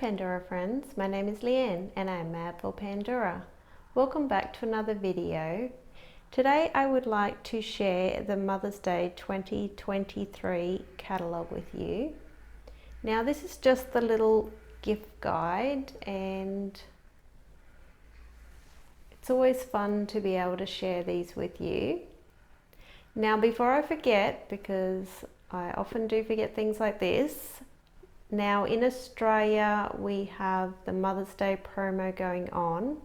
Pandora friends, my name is Leanne and I am mad for Pandora. Welcome back to another video. Today I would like to share the Mother's Day 2023 catalogue with you. Now this is just the little gift guide and it's always fun to be able to share these with you. Now before I forget, because I often do forget things like this, now in Australia we have the Mother's Day promo going on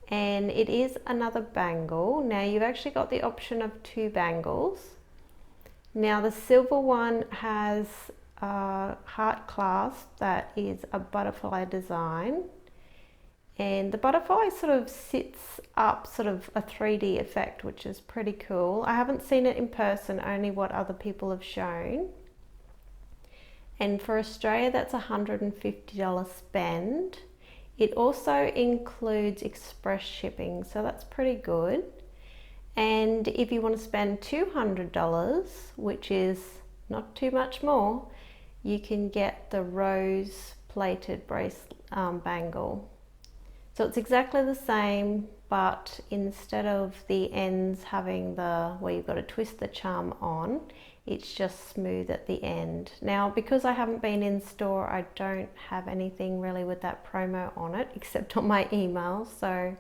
and it is another bangle. Now you've actually got the option of 2 bangles. Now the silver one has a heart clasp that is a butterfly design, and the butterfly sort of sits up, sort of a 3D effect, which is pretty cool. I haven't seen it in person, only what other people have shown. And for Australia, that's $150 spend. It also includes express shipping, so that's pretty good. And if you want to spend $200, which is not too much more, you can get the rose plated bangle. So it's exactly the same, but instead of the ends having where you've got to twist the charm on, it's just smooth at the end. Now, because I haven't been in store, I don't have anything really with that promo on it, except on my emails. So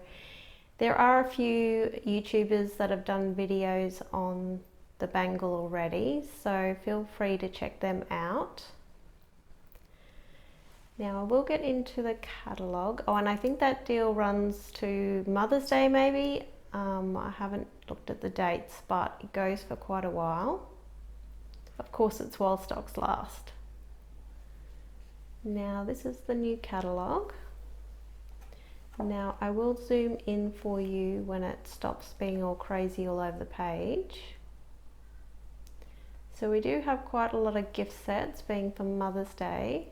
there are a few YouTubers that have done videos on the bangle already, so feel free to check them out. Now I will get into the catalogue. Oh, and I think that deal runs to Mother's Day maybe. I haven't looked at the dates, but it goes for quite a while. Of course, it's while stocks last. Now this is the new catalogue. Now I will zoom in for you when it stops being all crazy all over the page. So we do have quite a lot of gift sets being for Mother's Day.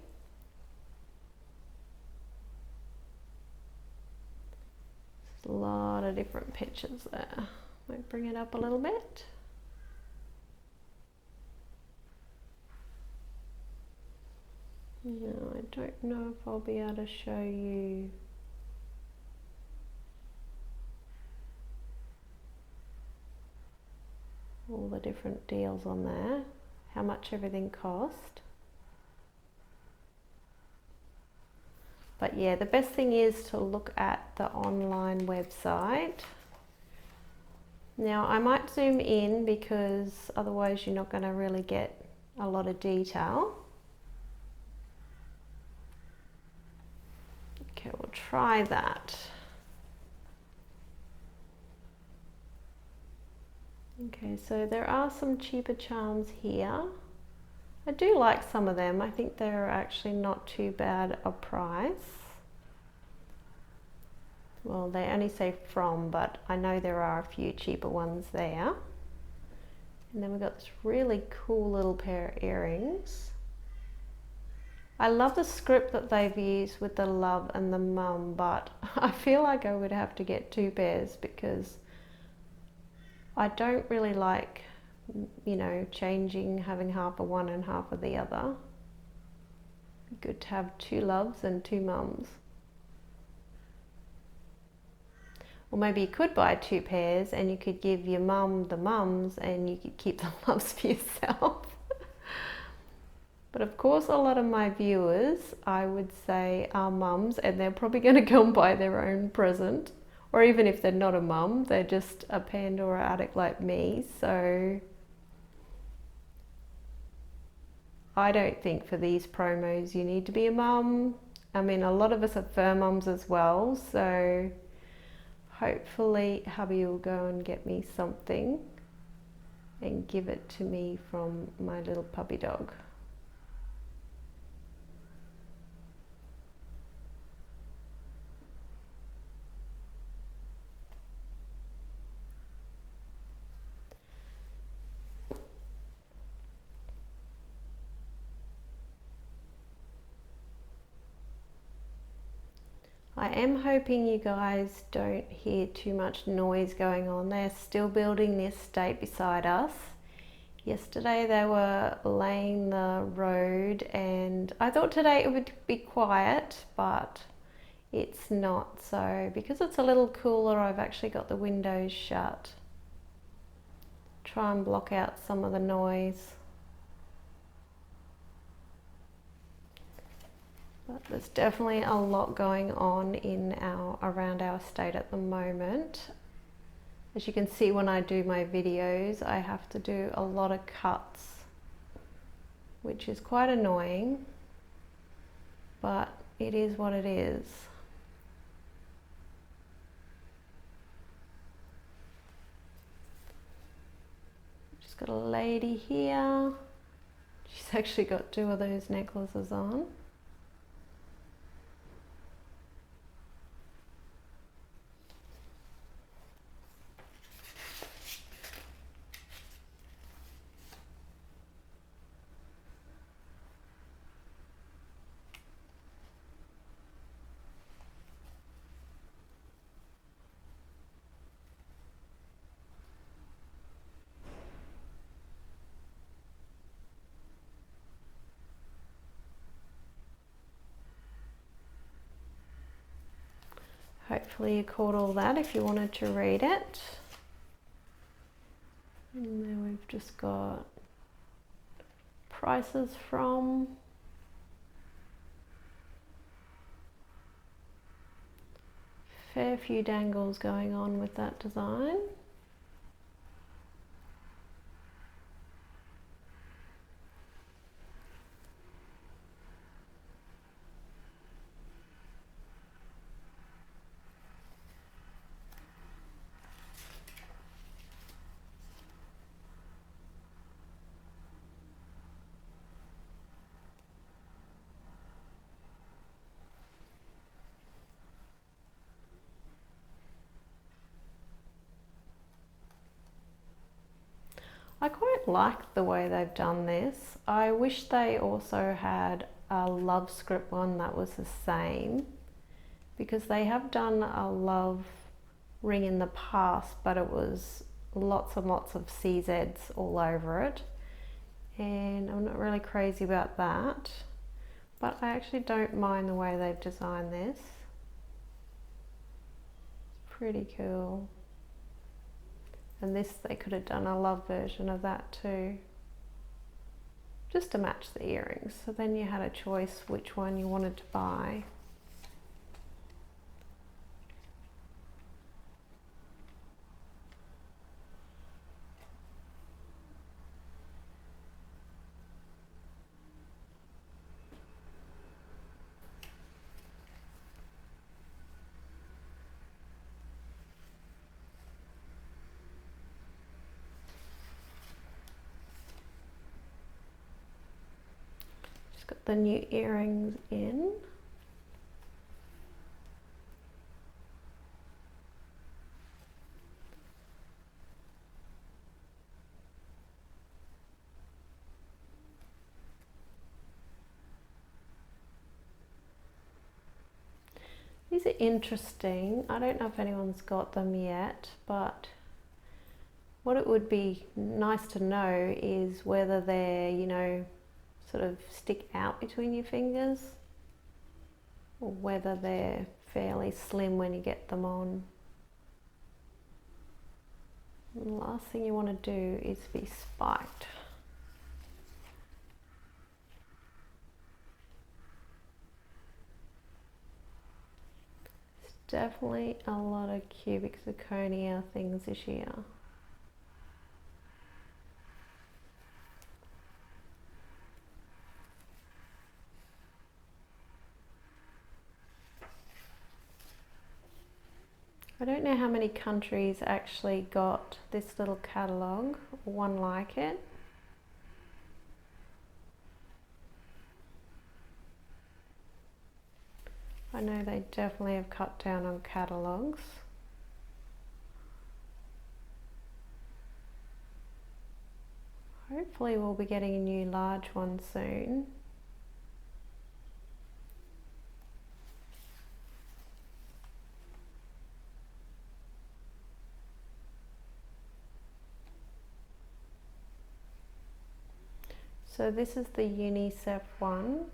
There's a lot of different pictures there. Might bring it up a little bit. No, I don't know if I'll be able to show you all the different deals on there, how much everything cost. But yeah, the best thing is to look at the online website. Now I might zoom in because otherwise you're not going to really get a lot of detail. Okay, we'll try that. Okay, so there are some cheaper charms here. I do like some of them. I think they're actually not too bad a price. Well, they only say from, but I know there are a few cheaper ones there. And then we've got this really cool little pair of earrings. I love the script that they've used with the love and the mum, but I feel like I would have to get 2 pairs because I don't really like, you know, changing, having half of one and half of the other. Good to have 2 loves and 2 mums. Or maybe you could buy 2 pairs and you could give your mum the mums and you could keep the loves for yourself. But of course, a lot of my viewers, I would say, are mums, and they're probably going to go and buy their own present. Or even if they're not a mum, they're just a Pandora addict like me. So I don't think for these promos you need to be a mum. I mean, a lot of us are fur mums as well. So hopefully hubby will go and get me something and give it to me from my little puppy dog. I am hoping you guys don't hear too much noise going on. They're still building the estate beside us Yesterday they were laying the road and I thought today it would be quiet, but it's not. So because it's a little cooler, I've actually got the windows shut. Try and block out some of the noise. But there's definitely a lot going on around our estate at the moment. As you can see, when I do my videos, I have to do a lot of cuts, which is quite annoying, but it is what it is. Just got a lady here. She's actually got 2 of those necklaces on. Hopefully you caught all that if you wanted to read it. And then we've just got prices from. Fair few dangles going on with that design. I quite like the way they've done this. I wish they also had a love script one that was the same, because they have done a love ring in the past, but it was lots and lots of CZs all over it, and I'm not really crazy about that, but I actually don't mind the way they've designed this. It's pretty cool. And this, they could have done a love version of that too, just to match the earrings. So then you had a choice which one you wanted to buy. Got the new earrings in. These are interesting. I don't know if anyone's got them yet, but what it would be nice to know is whether they're, you know, sort of stick out between your fingers, or whether they're fairly slim when you get them on. And the last thing you want to do is be spiked. There's definitely a lot of cubic zirconia things this year. I don't know how many countries actually got this little catalogue, or one like it. I know they definitely have cut down on catalogues. Hopefully we'll be getting a new large one soon. So this is the UNICEF one.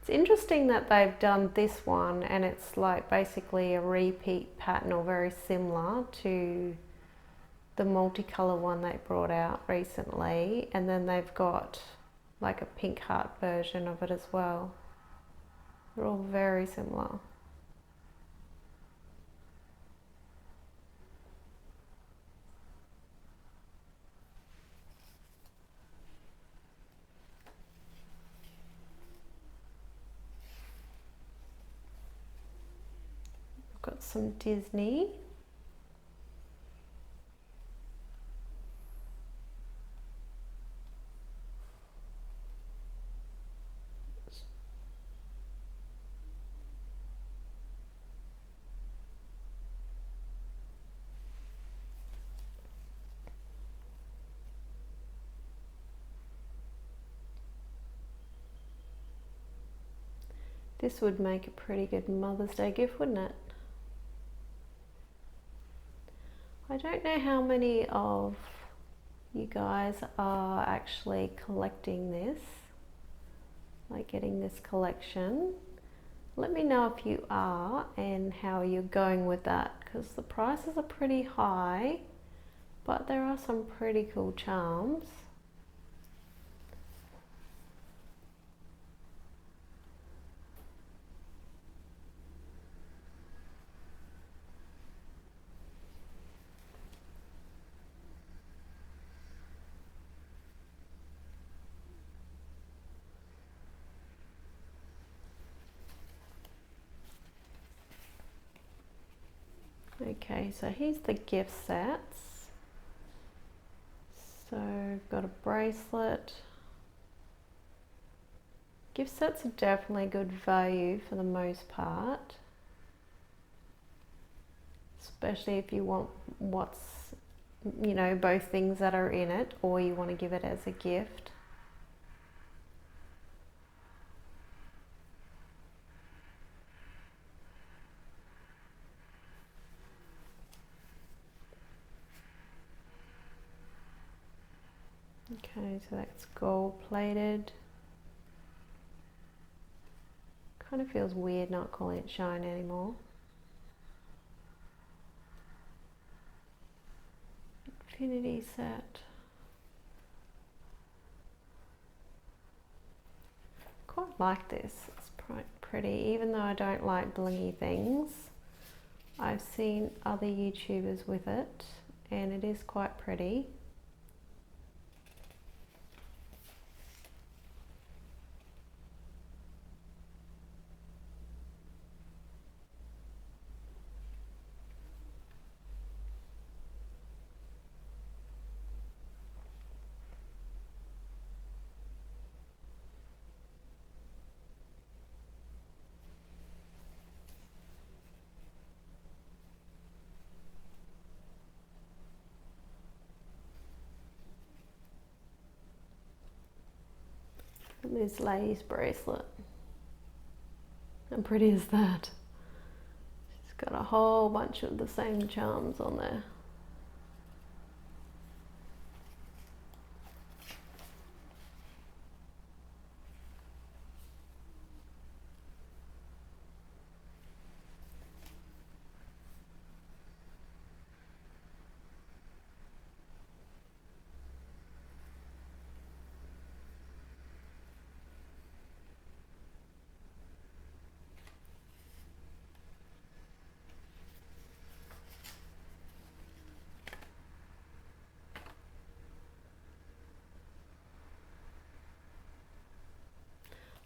It's interesting that they've done this one and it's like basically a repeat pattern or very similar to the multicolour one they brought out recently, and then they've got like a pink heart version of it as well. They're all very similar. I've got some Disney. This would make a pretty good Mother's Day gift, wouldn't it? I don't know how many of you guys are actually collecting this, like getting this collection. Let me know if you are and how you're going with that, because the prices are pretty high, but there are some pretty cool charms. Okay, so here's the gift sets. So I've got a bracelet. Gift sets are definitely good value for the most part, especially if you want what's, you know, both things that are in it, or you want to give it as a gift. Okay, so that's gold plated. Kind of feels weird not calling it shine anymore. Infinity set. Quite like this. It's quite pretty, even though I don't like blingy things. I've seen other YouTubers with it and it is quite pretty. And this lace bracelet. How pretty is that? She's got a whole bunch of the same charms on there.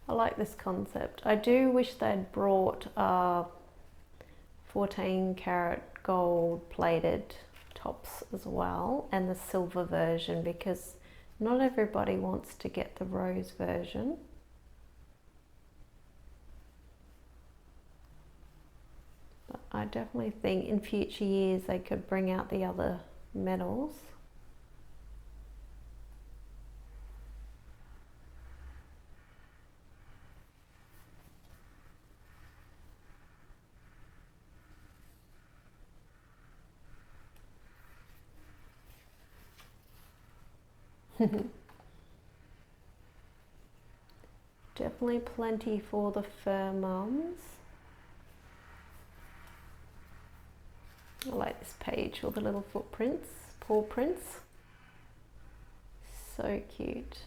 I like this concept. I do wish they'd brought 14 karat gold plated tops as well, and the silver version, because not everybody wants to get the rose version. But I definitely think in future years they could bring out the other metals. Definitely plenty for the fur mums. I like this page with the little footprints, paw prints. So cute.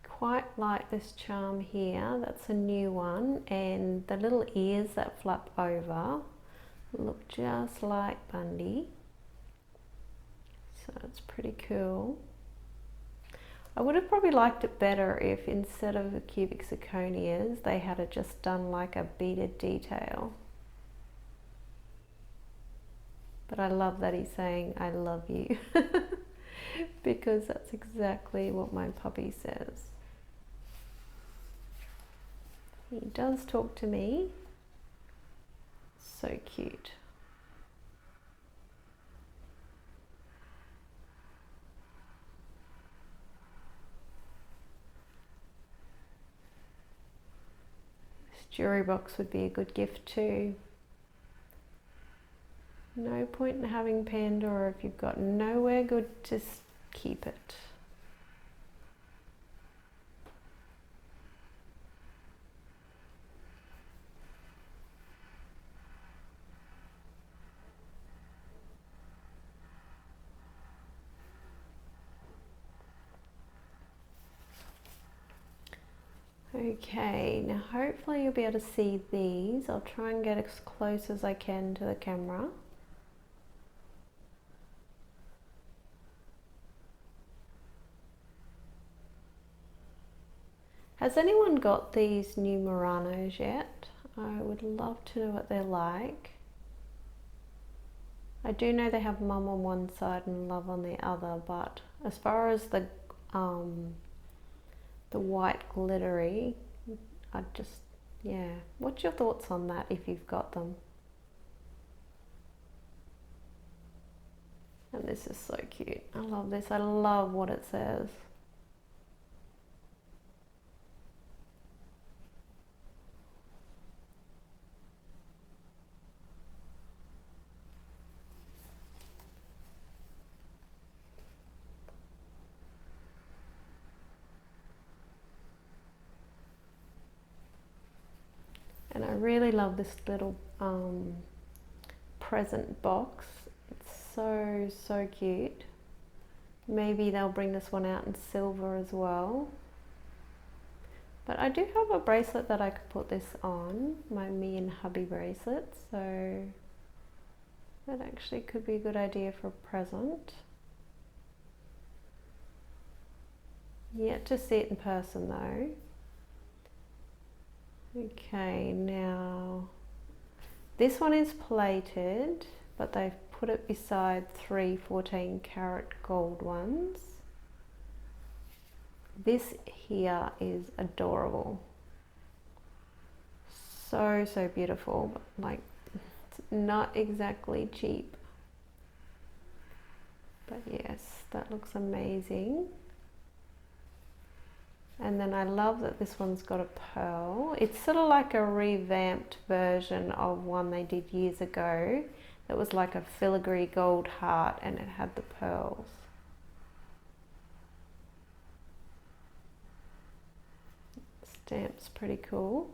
Quite like this charm here, that's a new one, and the little ears that flap over look just like Bundy, so it's pretty cool. I would have probably liked it better if instead of the cubic zirconias they had it just done like a beaded detail, but I love that he's saying I love you because that's exactly what my puppy says. He does talk to me. So cute. This jewelry box would be a good gift too. No point in having Pandora if you've got nowhere good to keep it. Okay, now hopefully you'll be able to see these. I'll try and get as close as I can to the camera. Has anyone got these new Muranos yet? I would love to know what they're like. I do know they have mum on one side and love on the other, but as far as the white glittery, yeah. What's your thoughts on that if you've got them? And this is so cute. I love this. I love what it says. And I really love this little present box. It's so cute. Maybe they'll bring this one out in silver as well. But I do have a bracelet that I could put this on, my me and hubby bracelet, so that actually could be a good idea for a present. Yet to see it in person though. Okay, now this one is plated, but they've put it beside 3 14-karat gold ones. This here is adorable. So beautiful, but like it's not exactly cheap. But yes, that looks amazing. And then I love that this one's got a pearl. It's sort of like a revamped version of one they did years ago. That was like a filigree gold heart and it had the pearls. Stamp's pretty cool.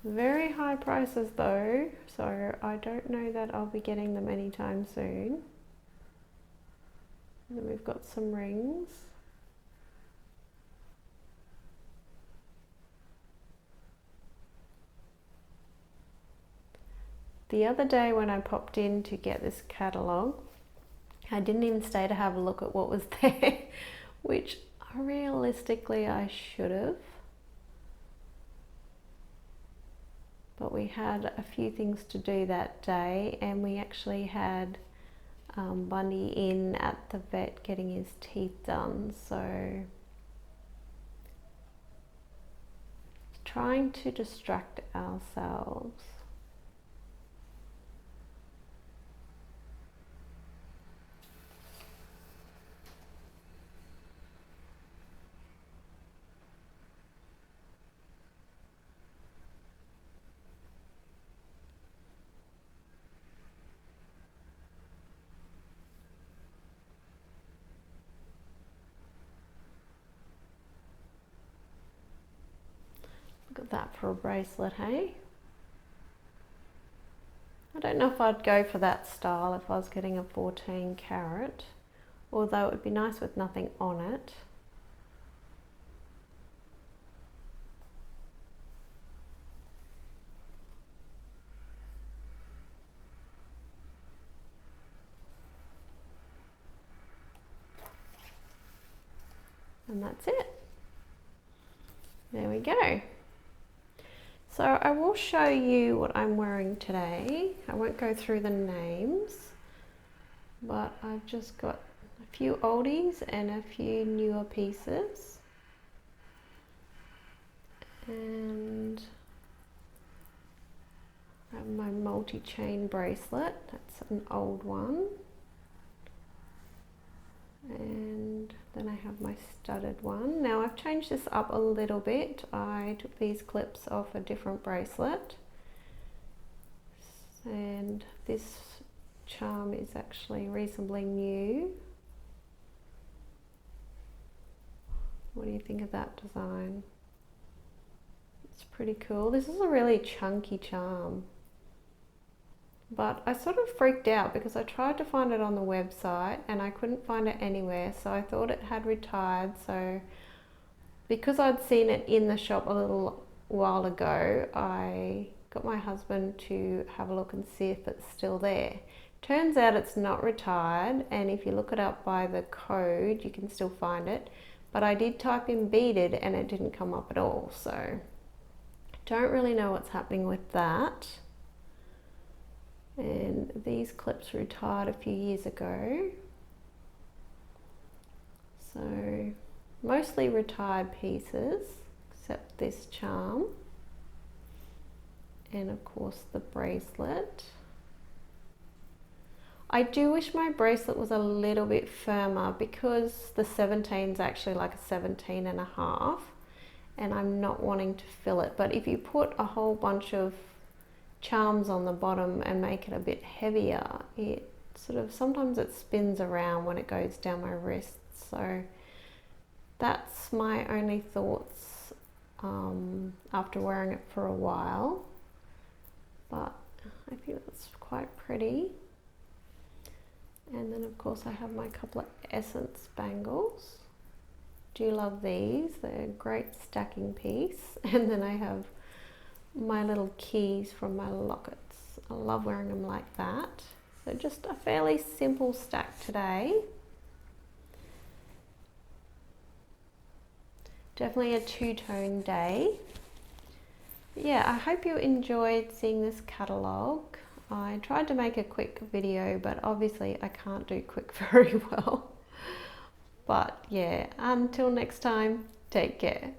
Very high prices though, so I don't know that I'll be getting them anytime soon. And then we've got some rings. The other day when I popped in to get this catalogue, I didn't even stay to have a look at what was there, which realistically I should have. But we had a few things to do that day, and we actually had Bundy in at the vet getting his teeth done, so trying to distract ourselves. Look at that for a bracelet, hey? I don't know if I'd go for that style if I was getting a 14 carat, although it would be nice with nothing on it. And that's it. There we go. So I will show you what I'm wearing today. I won't go through the names, but I've just got a few oldies and a few newer pieces. And I have my multi-chain bracelet. That's an old one. And then I have my studded one. Now I've changed this up a little bit. I took these clips off a different bracelet, and this charm is actually reasonably new. What do you think of that design? It's pretty cool. This is a really chunky charm. But I sort of freaked out because I tried to find it on the website and I couldn't find it anywhere, so I thought it had retired. So because I'd seen it in the shop a little while ago, I got my husband to have a look and see if it's still there. Turns out it's not retired, and if you look it up by the code you can still find it, but I did type in beaded and it didn't come up at all, so don't really know what's happening with that. And these clips retired a few years ago, so mostly retired pieces except this charm, and of course the bracelet. I do wish my bracelet was a little bit firmer because the 17 is actually like a 17.5, and I'm not wanting to fill it. But if you put a whole bunch of charms on the bottom and make it a bit heavier, it sort of, sometimes it spins around when it goes down my wrists. So that's my only thoughts after wearing it for a while, but I think that's quite pretty. And then of course I have my couple of essence bangles. Do love these, they're a great stacking piece. And then I have my little keys from my lockets. I love wearing them like that. So just a fairly simple stack today. Definitely a two-tone day. Yeah, I hope you enjoyed seeing this catalogue. I tried to make a quick video, but obviously I can't do quick very well. But yeah, until next time, take care.